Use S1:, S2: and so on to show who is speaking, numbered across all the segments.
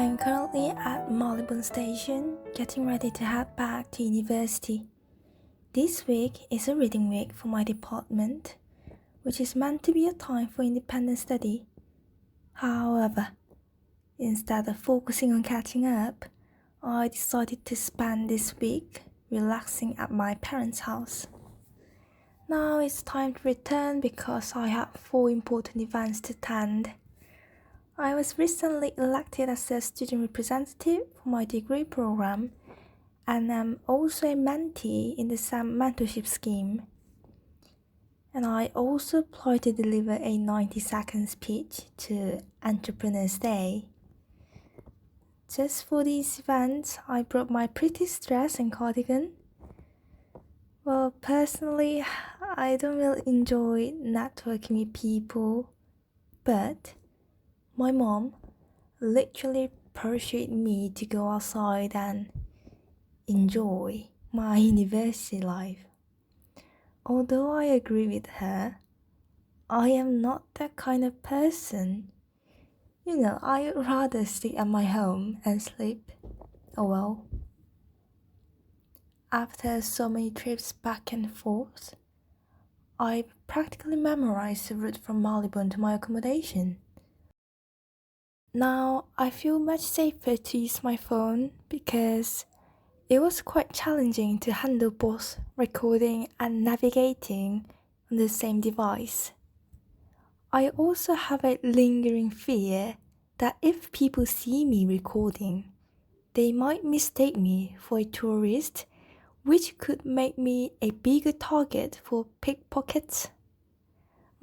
S1: I'm currently at Marylebone Station, getting ready to head back to university. This week is a reading week for my department, which is meant to be a time for independent study. However, instead of focusing on catching up, I decided to spend this week relaxing at my parents' house. Now it's time to return because I have 4 important events to attend. I was recently elected as a student representative for my degree program, and I'm also a mentee in the SAM mentorship scheme. And I also applied to deliver a 90-second speech to Entrepreneur's Day. Just for these events, I brought my pretty dress and cardigan. Well, personally, I don't really enjoy networking with people, but my mom literally persuaded me to go outside and enjoy my university life. Although I agree with her, I am not that kind of person. I'd rather stay at my home and sleep. Oh well. After so many trips back and forth, I practically memorized the route from Marylebone to my accommodation. Now I feel much safer to use my phone because it was quite challenging to handle both recording and navigating on the same device. I also have a lingering fear that if people see me recording, they might mistake me for a tourist, which could make me a bigger target for pickpockets.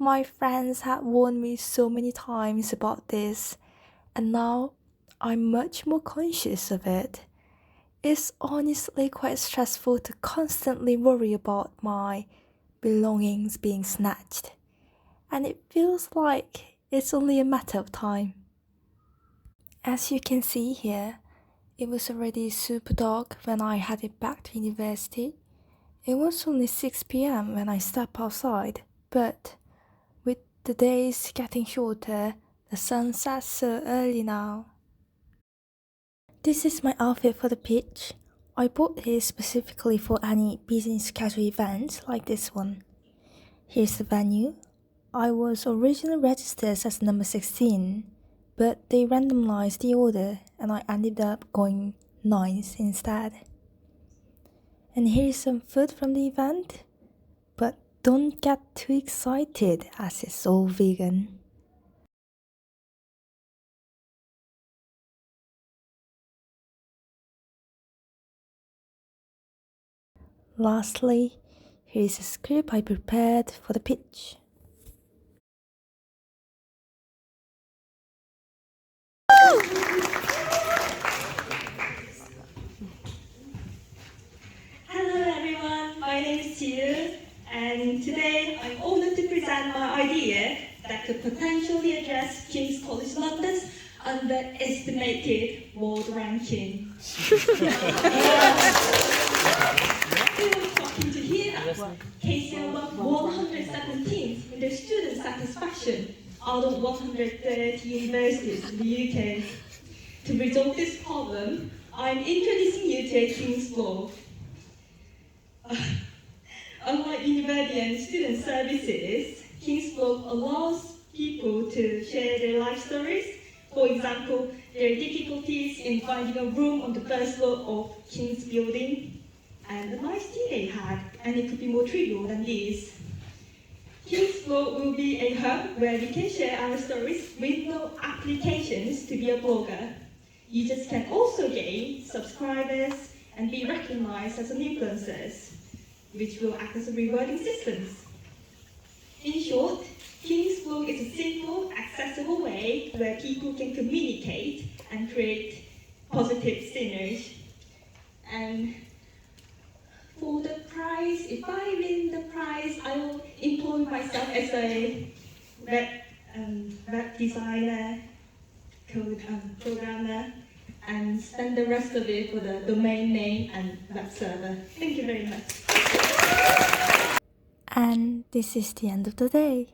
S1: My friends had warned me so many times about this, and now I'm much more conscious of it. It's honestly quite stressful to constantly worry about my belongings being snatched, and it feels like it's only a matter of time. As you can see here, it was already super dark when I headed back to university. It was only 6 p.m. when I stepped outside, but with the days getting shorter, the sun sets so early now. This is my outfit for the pitch. I bought this specifically for any business casual events like this one. Here's the venue. I was originally registered as number 16, but they randomized the order and I ended up going 9th instead. And here's some food from the event, but don't get too excited as it's all vegan. Lastly, here is a script I prepared for the pitch.
S2: Hello everyone, my name is Jiu, and today I'm honored to present my idea that could potentially address King's College London's underestimated world ranking. Who was talking to here? KCL was 117th in their student satisfaction out of 130 universities in the UK. To resolve this problem, I'm introducing you to a King's Law. Unlike university and student services, King's Law allows people to share their life stories. For example, their difficulties in finding a room on the first floor of King's building, and the nice tea they had, and it could be more trivial than this. King's Law will be a hub where we can share our stories with no applications to be a blogger. Users can also gain subscribers and be recognized as influencers, which will act as a rewarding system. In short, King's Blog is a simple, accessible way where people can communicate and create positive synergy. And for the prize, if I win the prize, I will employ myself as a web designer, code programmer, and spend the rest of it for the domain name and web server. Thank you very much.
S1: And this is the end of the day.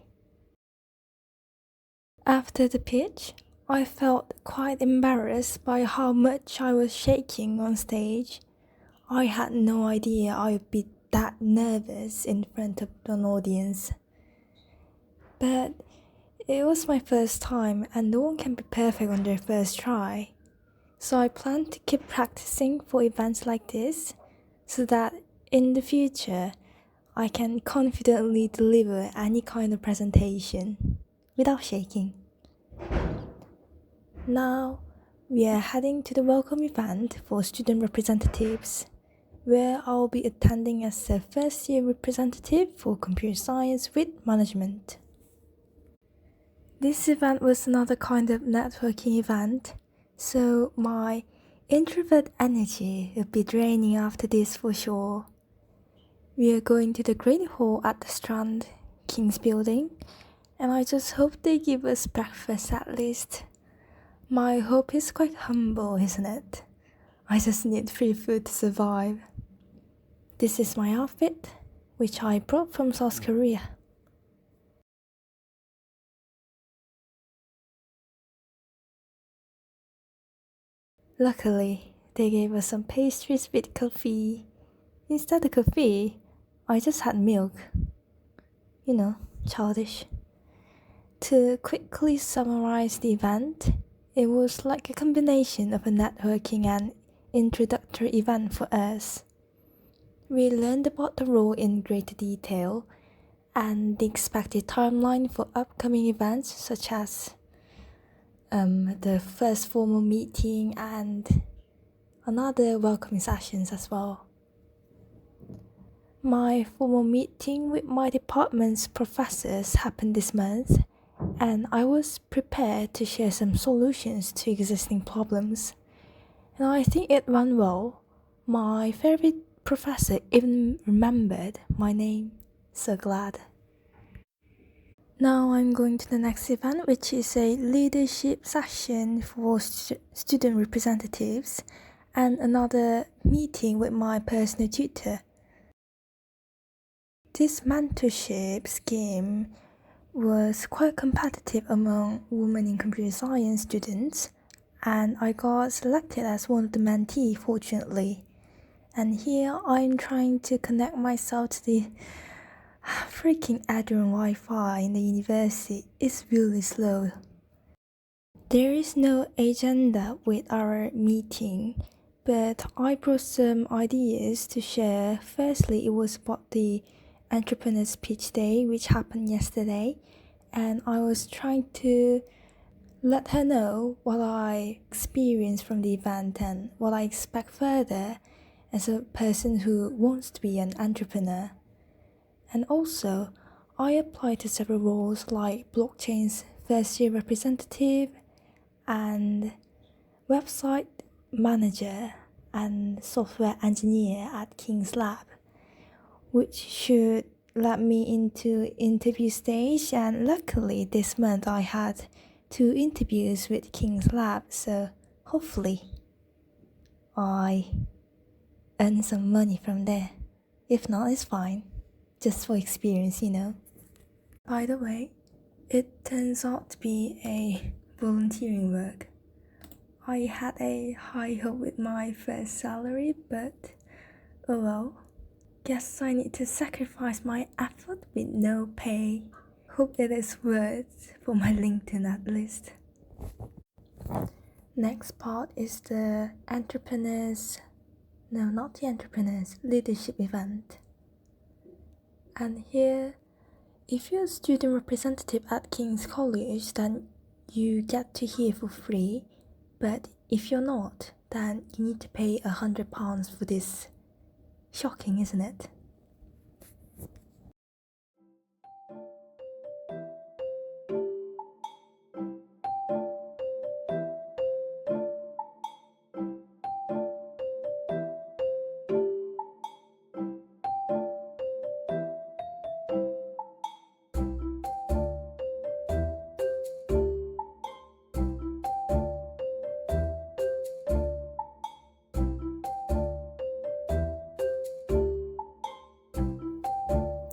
S1: After the pitch, I felt quite embarrassed by how much I was shaking on stage. I had no idea I would be that nervous in front of an audience. But it was my first time and no one can be perfect on their first try. So I plan to keep practicing for events like this so that in the future I can confidently deliver any kind of presentation without shaking. Now we are heading to the welcome event for student representatives, where I'll be attending as a first year representative for computer science with management. This event was another kind of networking event, so my introvert energy will be draining after this for sure. We are going to the Great Hall at the Strand, King's Building, and I just hope they give us breakfast at least. My hope is quite humble, isn't it? I just need free food to survive. This is my outfit, which I brought from South Korea. Luckily, they gave us some pastries with coffee. Instead of coffee, I just had milk. You know, childish. To quickly summarize the event, it was like a combination of a networking and introductory event for us. We learned about the role in greater detail and the expected timeline for upcoming events such as the first formal meeting and another welcoming sessions as well. My formal meeting with my department's professors happened this month, and I was prepared to share some solutions to existing problems. And I think it went well. My favorite professor even remembered my name. So glad. Now I'm going to the next event, which is a leadership session for student representatives and another meeting with my personal tutor. This mentorship scheme was quite competitive among women in computer science students, and I got selected as one of the mentees, fortunately. And here I'm trying to connect myself to the freaking Adrian Wi-Fi in the university. It's really slow. There is no agenda with our meeting, but I brought some ideas to share. Firstly, it was about the Entrepreneur's Pitch Day, which happened yesterday, and I was trying to let her know what I experienced from the event and what I expect further as a person who wants to be an entrepreneur. And also, I applied to several roles like blockchain's first year representative and website manager and software engineer at King's Lab, which should let me into interview stage. And luckily this month I had 2 interviews with King's Lab, so hopefully I earn some money from there. If not, it's fine, just for experience, you know. By the way, it turns out to be a volunteering work. I had a high hope with my first salary, but oh well. Guess I need to sacrifice my effort with no pay. Hope it is worth for my LinkedIn at least. Next part is the leadership event. And here, if you're a student representative at King's College, then you get to hear for free. But if you're not, then you need to pay £100 for this. Shocking, isn't it?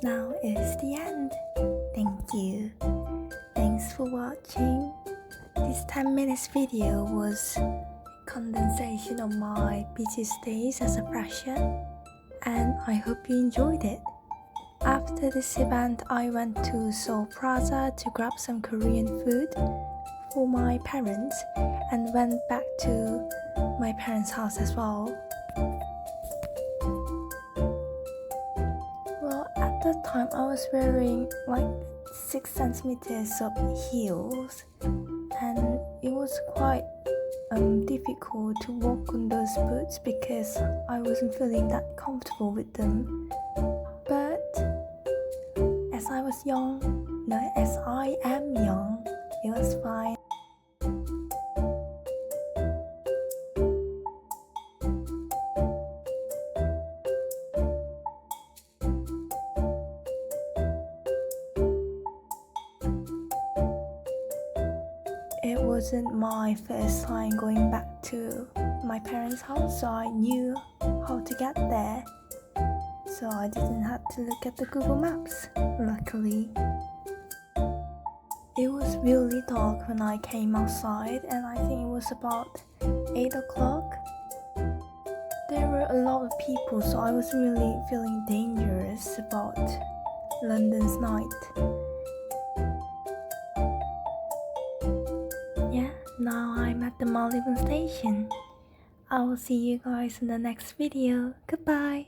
S1: Now is the end. Thank you. Thanks for watching. This 10 minutes video was a condensation of my busiest days as a fresher, and I hope you enjoyed it. After this event, I went to Seoul Plaza to grab some Korean food for my parents and went back to my parents' house as well. Well, at that time I was wearing like 6 centimeters of heels, and it was quite difficult to walk on those boots because I wasn't feeling that comfortable with them. But as I am young, it was fine. It wasn't my first time going back to my parents' house, so I knew how to get there. So I didn't have to look at the Google Maps, luckily. It was really dark when I came outside, and I think it was about 8 o'clock. There were a lot of people, so I was really feeling dangerous about London's night. Yeah, now I'm at the Malibon station. I will see you guys in the next video. Goodbye!